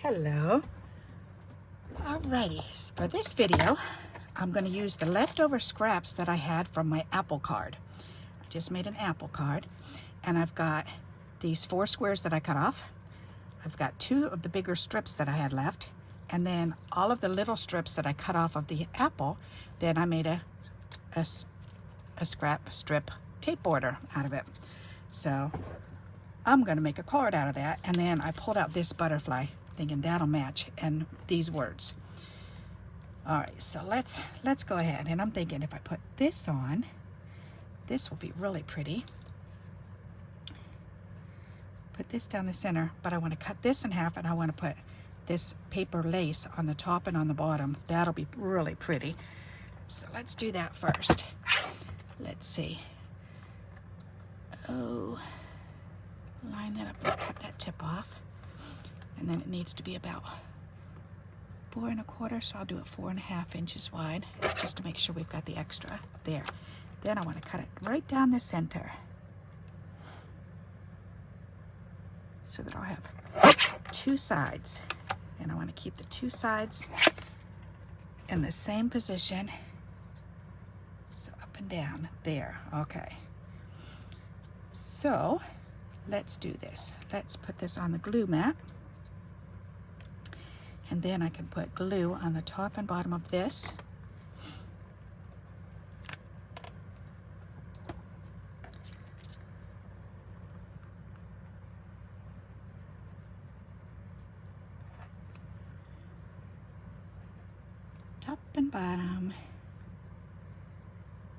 Hello. Alrighty, for this video, I'm going to use the leftover scraps that I had from my apple card. I just made an apple card, and I've got these 4 squares that I cut off. I've got 2 of the bigger strips that I had left, and then all of the little strips that I cut off of the apple. Then I made a scrap strip tape border out of it. So I'm going to make a card out of that, and then I pulled out this butterfly thinking that'll match and these words. All right, so let's go ahead, and I'm thinking if I put this on, this will be really pretty. Put this down the center, but I want to cut this in half, and I want to put this paper lace on the top and on the bottom. That'll be really pretty. So let's do that first. Let's see. Oh, line that up and cut that tip off. And then it needs to be about 4 1/4, so I'll do it 4 1/2 inches wide, just to make sure we've got the extra there. Then I want to cut it right down the center, so that I'll have 2 sides. And I want to keep the 2 sides in the same position. So up and down, there, okay. So let's do this. Let's put this on the glue mat. And then I can put glue on the top and bottom of this. Top and bottom.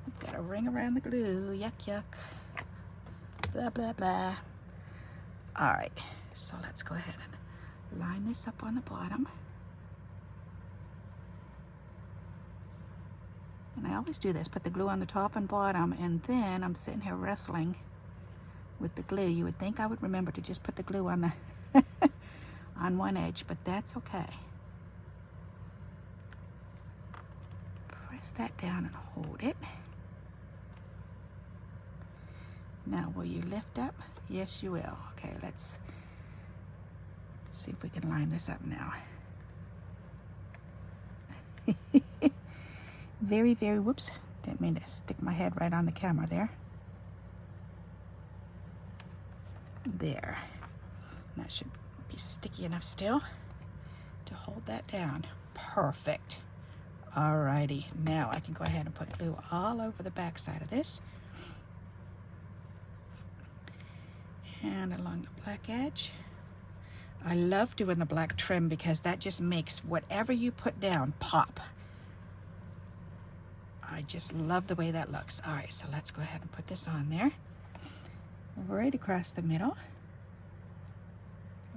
We've got a ring around the glue. Yuck, yuck. Blah, blah, blah. All right, so let's go ahead and line this up on the bottom. And I always do this, put the glue on the top and bottom, and then I'm sitting here wrestling with the glue. You would think I would remember to just put the glue on the on one edge, but that's okay. Press that down and hold it. Now, will you lift up? Yes, you will. Okay, let's see if we can line this up now. Very, very, whoops, didn't mean to stick my head right on the camera there. There. That should be sticky enough still to hold that down. Perfect. Alrighty, now I can go ahead and put glue all over the back side of this. And along the black edge. I love doing the black trim because that just makes whatever you put down pop. I just love the way that looks. All right, so let's go ahead and put this on there. Right across the middle.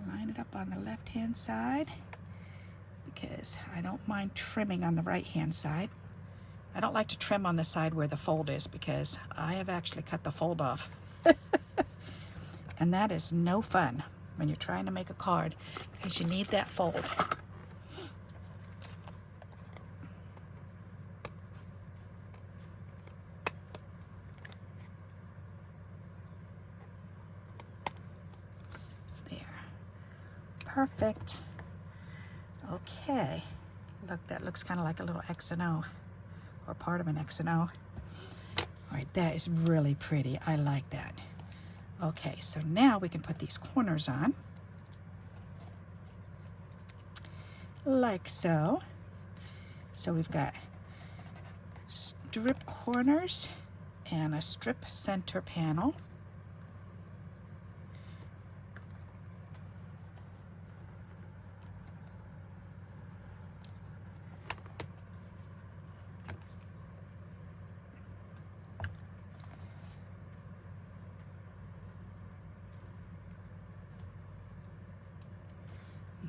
Line it up on the left-hand side because I don't mind trimming on the right-hand side. I don't like to trim on the side where the fold is because I have actually cut the fold off. And that is no fun when you're trying to make a card because you need that fold. There. Perfect. Okay. Look, that looks kind of like a little X and O, or part of an X and O. All right, that is really pretty. I like that. Okay, so now we can put these corners on, like so. So we've got strip corners and a strip center panel.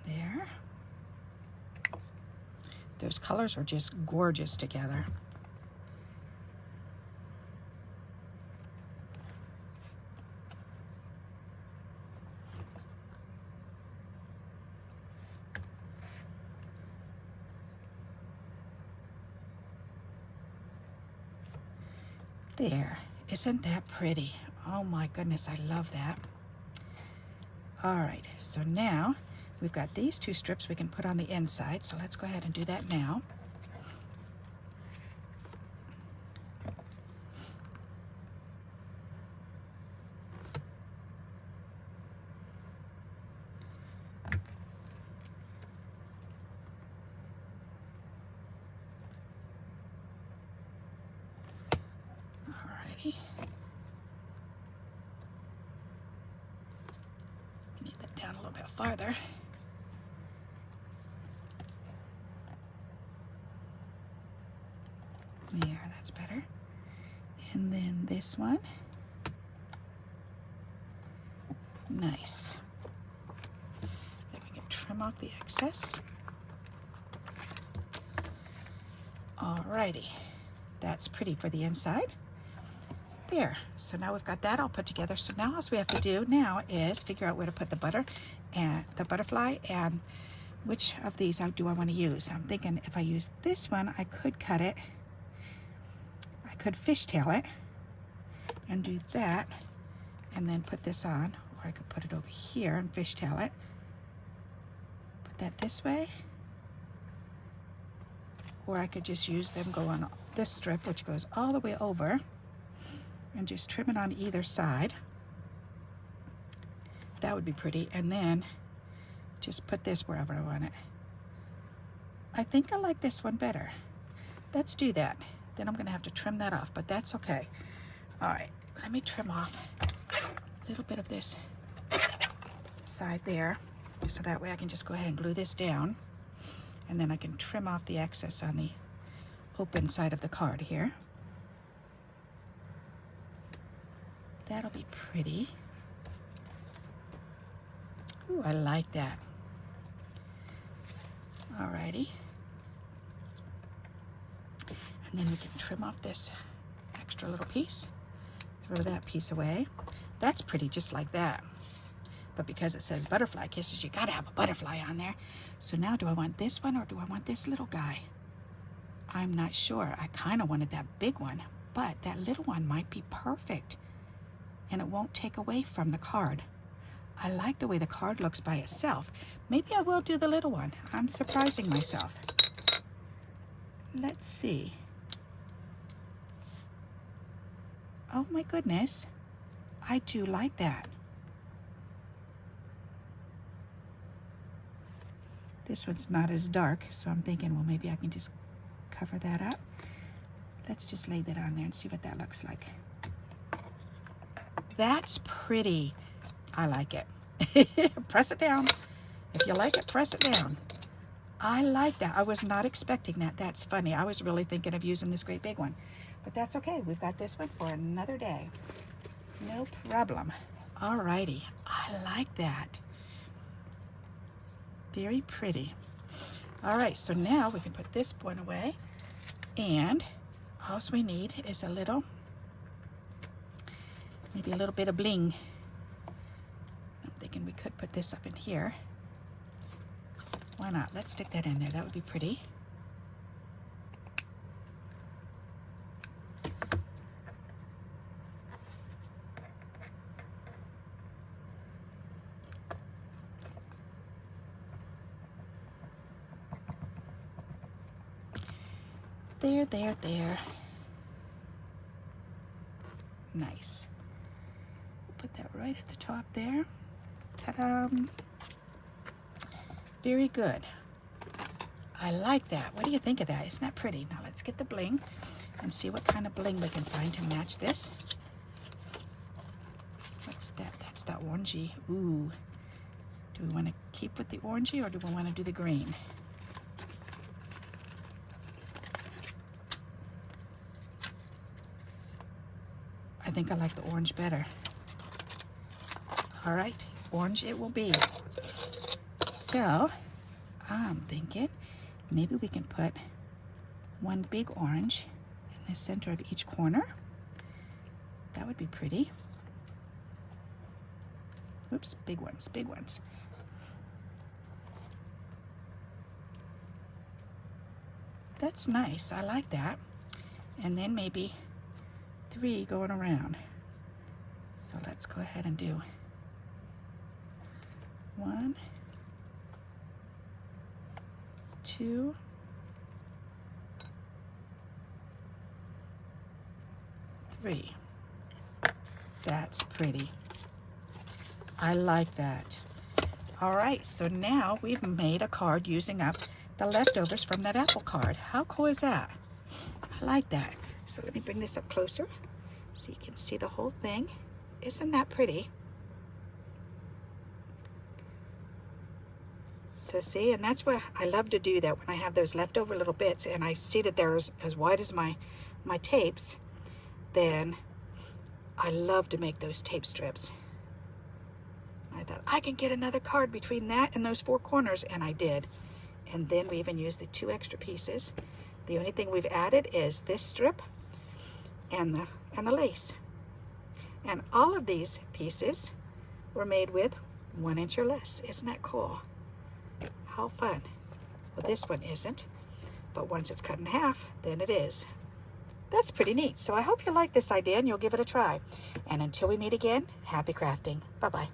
There. Those colors are just gorgeous together. There. Isn't that pretty? Oh my goodness, I love that. All right, so now we've got these 2 strips we can put on the inside, so let's go ahead and do that now. Alrighty. Need that down a little bit farther. There, that's better. And then this one. Nice. Then we can trim off the excess. Alrighty. That's pretty for the inside. There. So now we've got that all put together. So now all we have to do now is figure out where to put the butter and the butterfly and which of these do I want to use. I'm thinking if I use this one, I could cut it. I could fishtail it and do that and then put this on, or I could put it over here and fishtail it. Put that this way. Or I could just use them, go on this strip, which goes all the way over, and just trim it on either side. That would be pretty. And then just put this wherever I want it. I think I like this one better. Let's do that. Then I'm gonna have to trim that off, but that's okay. All right, let me trim off a little bit of this side there, so that way I can just go ahead and glue this down, and then I can trim off the excess on the open side of the card here. That'll be pretty. Ooh, I like that. Alrighty. And then we can trim off this extra little piece. Throw that piece away. That's pretty just like that. But because it says butterfly kisses, you gotta have a butterfly on there. So now do I want this one or do I want this little guy? I'm not sure. I kind of wanted that big one, but that little one might be perfect and it won't take away from the card. I like the way the card looks by itself. Maybe I will do the little one. I'm surprising myself. Let's see. Oh my goodness. I do like that. This one's not as dark, so I'm thinking, well, maybe I can just cover that up. Let's just lay that on there and see what that looks like. That's pretty. I like it. Press it down. If you like it, press it down. I like that. I was not expecting that. That's funny. I was really thinking of using this great big one. But that's okay. We've got this one for another day. No problem. Alrighty. I like that. Very pretty. Alright, so now we can put this one away. And all we need is a little, maybe a little bit of bling. I'm thinking we could put this up in here. Why not? Let's stick that in there. That would be pretty. There, there, there. Nice. Put that right at the top there. Ta-da! Very good. I like that. What do you think of that? Isn't that pretty? Now let's get the bling and see what kind of bling we can find to match this. What's that? That's that orangey. Ooh. Do we want to keep with the orangey or do we want to do the green? I think I like the orange better. All right, orange it will be. So, I'm thinking maybe we can put one big orange in the center of each corner. That would be pretty. Oops, big ones, big ones. That's nice, I like that. And then maybe 3 going around. So let's go ahead and do 1, 2, 3. That's pretty. I like that. All right, so now we've made a card using up the leftovers from that apple card. How cool is that? I like that. So let me bring this up closer so you can see the whole thing. Isn't that pretty? So see, and that's what I love to do, that when I have those leftover little bits and I see that they're as wide as my tapes, then I love to make those tape strips. I thought I can get another card between that and those 4 corners, and I did. And then we even used the 2 extra pieces. The only thing we've added is this strip and the lace. And all of these pieces were made with 1 inch or less. Isn't that cool? How fun. Well, this one isn't, but once it's cut in half, then it is. That's pretty neat. So I hope you like this idea and you'll give it a try. And until we meet again, happy crafting. Bye-bye.